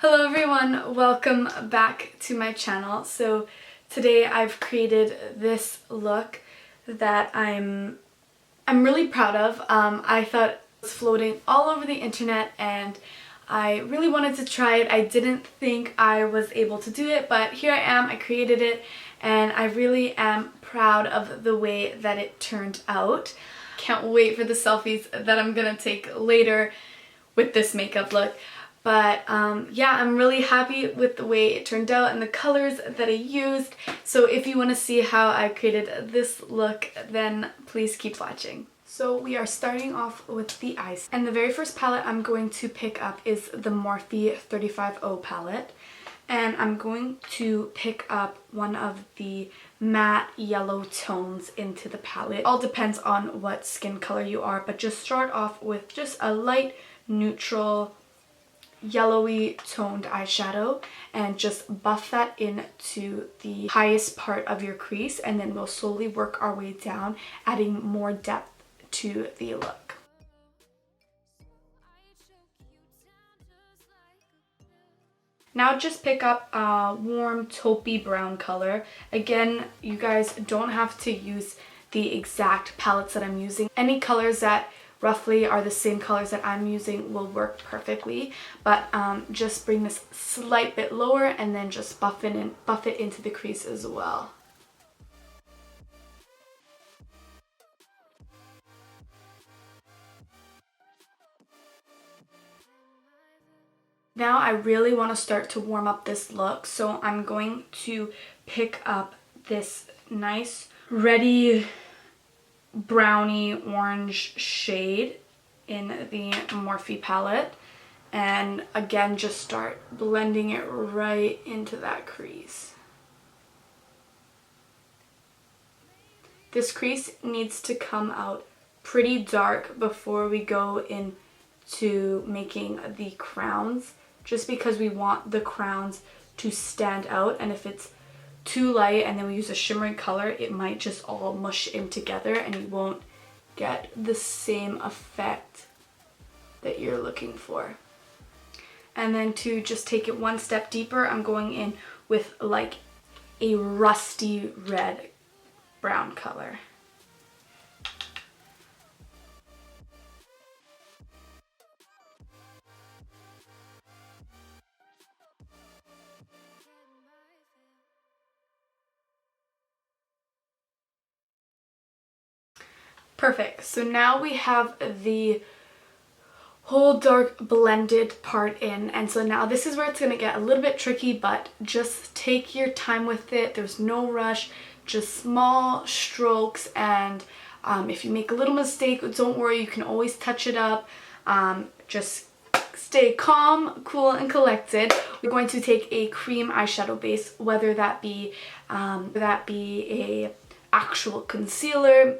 Hello everyone, welcome back to my channel. So today I've created this look that I'm really proud of. I thought it was floating all over the internet and I really wanted to try it. I didn't think I was able to do it, but here I am, I created it, and I really am proud of the way that it turned out. Can't wait for the selfies that I'm gonna take later with this makeup look. But yeah, I'm really happy with the way it turned out and the colors that I used. So if you want to see how I created this look, then please keep watching. So we are starting off with the eyes. And the very first palette I'm going to pick up is the Morphe 350 palette. And I'm going to pick up one of the matte yellow tones into the palette. It all depends on what skin color you are, but just start off with just a light neutral yellowy toned eyeshadow and just buff that into the highest part of your crease, and then we'll slowly work our way down, adding more depth to the look. Now just pick up a warm taupey brown color. Again, you guys don't have to use the exact palettes that I'm using. Any colors that roughly are the same colors that I'm using will work perfectly, but just bring this slight bit lower and then just buff it into the crease as well. Now I really want to start to warm up this look, so I'm going to pick up this nice reddy brownie orange shade in the Morphe palette, and again just start blending it right into that crease. This crease needs to come out pretty dark before we go into making the crowns, just because we want the crowns to stand out, and if it's too light and then we use a shimmery color, it might just all mush in together and you won't get the same effect that you're looking for. And then to just take it one step deeper, I'm going in with like a rusty red brown color. Perfect. So now we have the whole dark blended part in, and so now this is where it's going to get a little bit tricky, but just take your time with it. There's no rush, just small strokes, and if you make a little mistake, don't worry, you can always touch it up. Just stay calm, cool, and collected. We're going to take a cream eyeshadow base, whether that be a actual concealer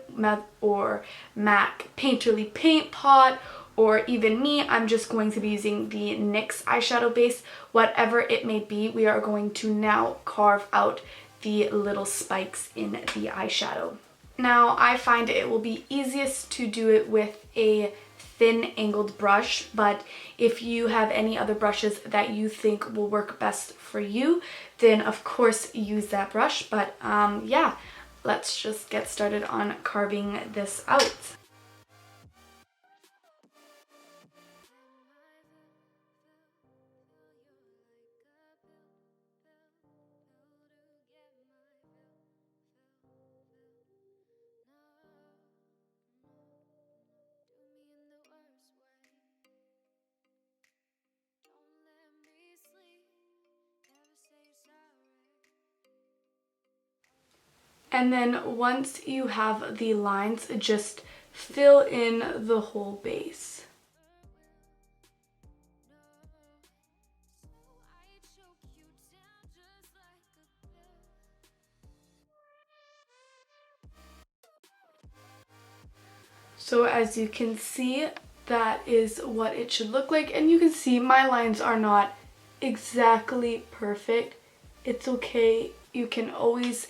or MAC Painterly Paint Pot, or even me, I'm just going to be using the NYX eyeshadow base. Whatever it may be, we are going to now carve out the little spikes in the eyeshadow. Now I find it will be easiest to do it with a thin angled brush, but if you have any other brushes that you think will work best for you, then of course use that brush. But yeah, let's just get started on carving this out. And then once you have the lines, just fill in the whole base. So as you can see, that is what it should look like, and you can see my lines are not exactly perfect. It's okay. You can always,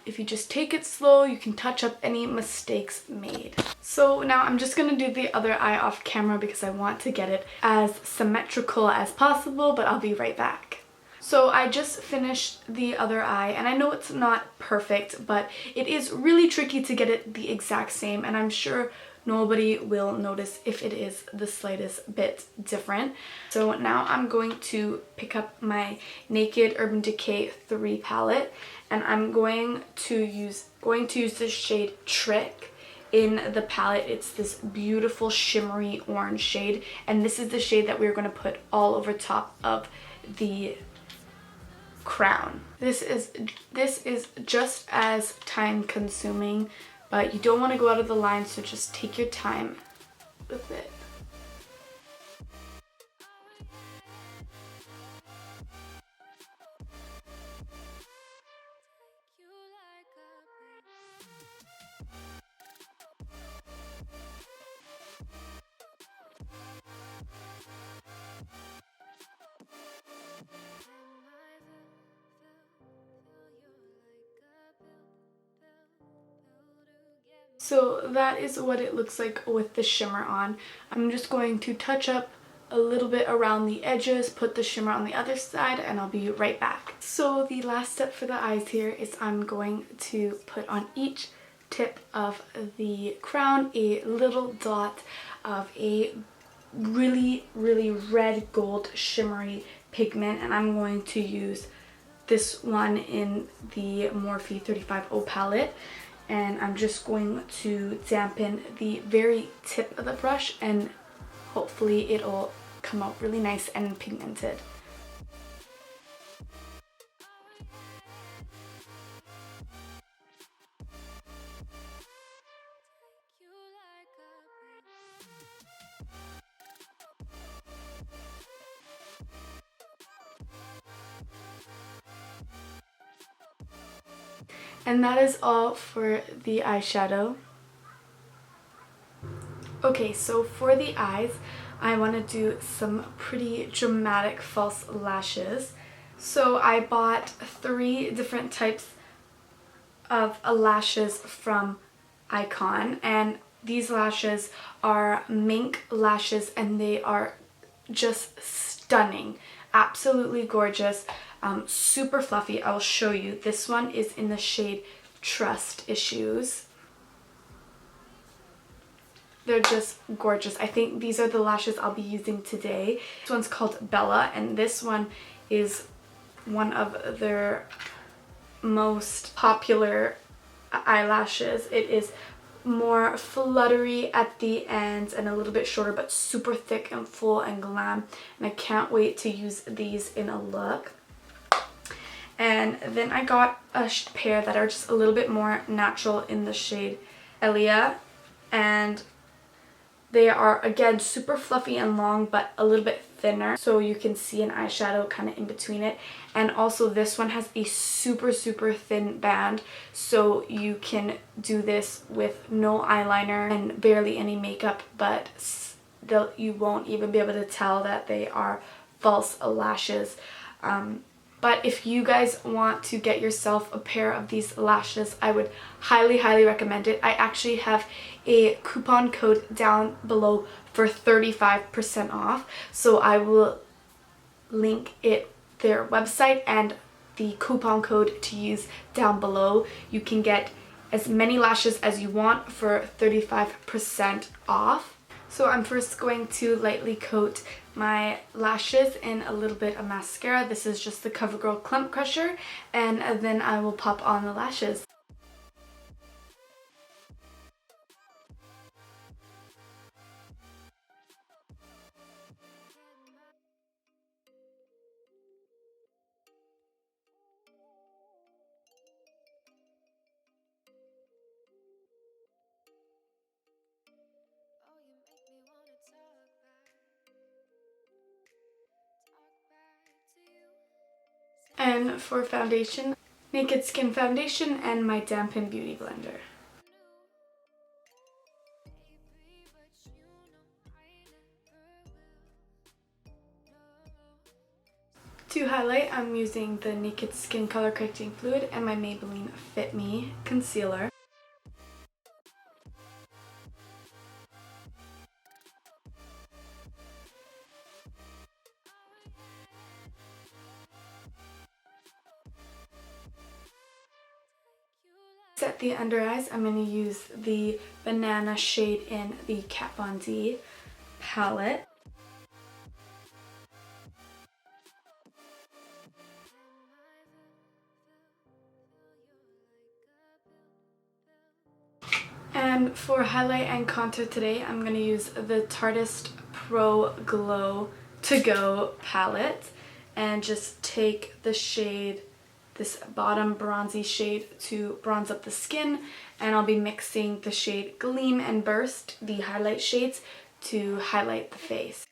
if you just take it slow, you can touch up any mistakes made. So now I'm just gonna do the other eye off camera because I want to get it as symmetrical as possible, but I'll be right back. So I just finished the other eye, and I know it's not perfect, but it is really tricky to get it the exact same, and I'm sure nobody will notice if it is the slightest bit different. So now I'm going to pick up my Naked Urban Decay 3 palette, and I'm going to use the shade Trick in the palette. It's this beautiful shimmery orange shade, and this is the shade that we're going to put all over top of the crown. This is just as time consuming, but you don't want to go out of the line, so just take your time with it. So that is what it looks like with the shimmer on. I'm just going to touch up a little bit around the edges, put the shimmer on the other side, and I'll be right back. So the last step for the eyes here is I'm going to put on each tip of the crown a little dot of a really red gold shimmery pigment, and I'm going to use this one in the Morphe 35O palette. And I'm just going to dampen the very tip of the brush, and hopefully it'll come out really nice and pigmented. And that is all for the eyeshadow. Okay, so for the eyes, I want to do some pretty dramatic false lashes. So I bought 3 different types of lashes from Icon, and these lashes are mink lashes, and they are just stunning, absolutely gorgeous, super fluffy. I'll show you. This one is in the shade Trust Issues. They're just gorgeous. I think these are the lashes I'll be using today. This one's called Bella, and this one is one of their most popular eyelashes. It is more fluttery at the ends and a little bit shorter, but super thick and full and glam, and I can't wait to use these in a look. And then I got a pair that are just a little bit more natural in the shade Elia, and they are again super fluffy and long, but a little bit thinner, so you can see an eyeshadow kind of in between it. And also this one has a super thin band, so you can do this with no eyeliner and barely any makeup, but you won't even be able to tell that they are false lashes. But if you guys want to get yourself a pair of these lashes, I would highly recommend it. I actually have a coupon code down below for 35% off. So I will link their website and the coupon code to use down below. You can get as many lashes as you want for 35% off. So I'm first going to lightly coat my lashes in a little bit of mascara. This is just the CoverGirl Clump Crusher, and then I will pop on the lashes. And for foundation, Naked Skin Foundation and my Dampen Beauty Blender. To highlight, I'm using the Naked Skin Color Correcting Fluid and my Maybelline Fit Me Concealer. set the under eyes, I'm going to use the banana shade in the Kat Von D palette. And for highlight and contour today, I'm going to use the Tarteist Pro Glow To Go palette and just take the shade, this bottom bronzy shade, to bronze up the skin, and I'll be mixing the shade Gleam and Burst, the highlight shades, to highlight the face.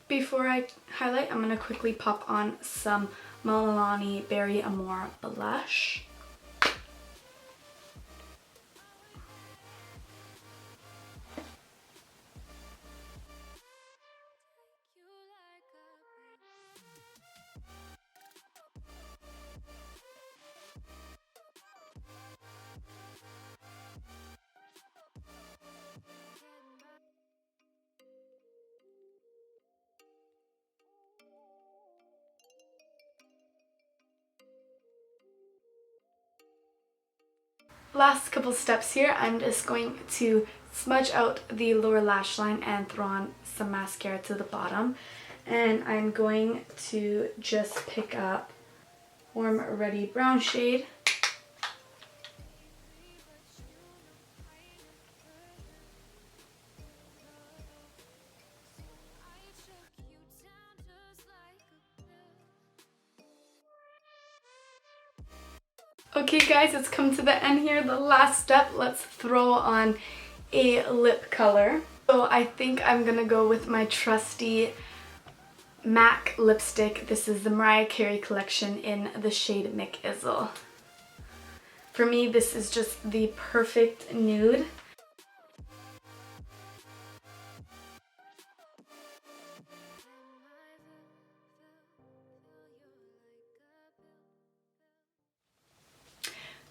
Before I highlight, I'm going to quickly pop on some Milani Berry Amore blush. Last couple steps here, I'm just going to smudge out the lower lash line and throw on some mascara to the bottom. And I'm going to just pick up Warm Ready Brown shade. Okay guys, it's come to the end here. The last step, let's throw on a lip color. So I think I'm gonna go with my trusty MAC lipstick. This is the Mariah Carey collection in the shade McIzzle. For me, this is just the perfect nude.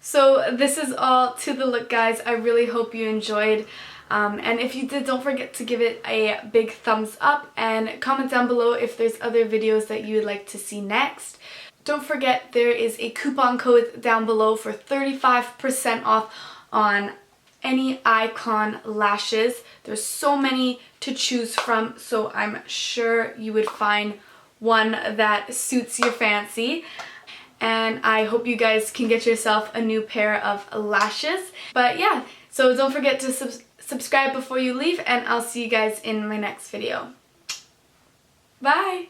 So this is all to the look, guys. I really hope you enjoyed. And if you did, don't forget to give it a big thumbs up and comment down below if there's other videos that you would like to see next. Don't forget there is a coupon code down below for 35% off on any Icon lashes. There's so many to choose from, so I'm sure you would find one that suits your fancy. And I hope you guys can get yourself a new pair of lashes. But yeah, so don't forget to subscribe before you leave, and I'll see you guys in my next video. Bye!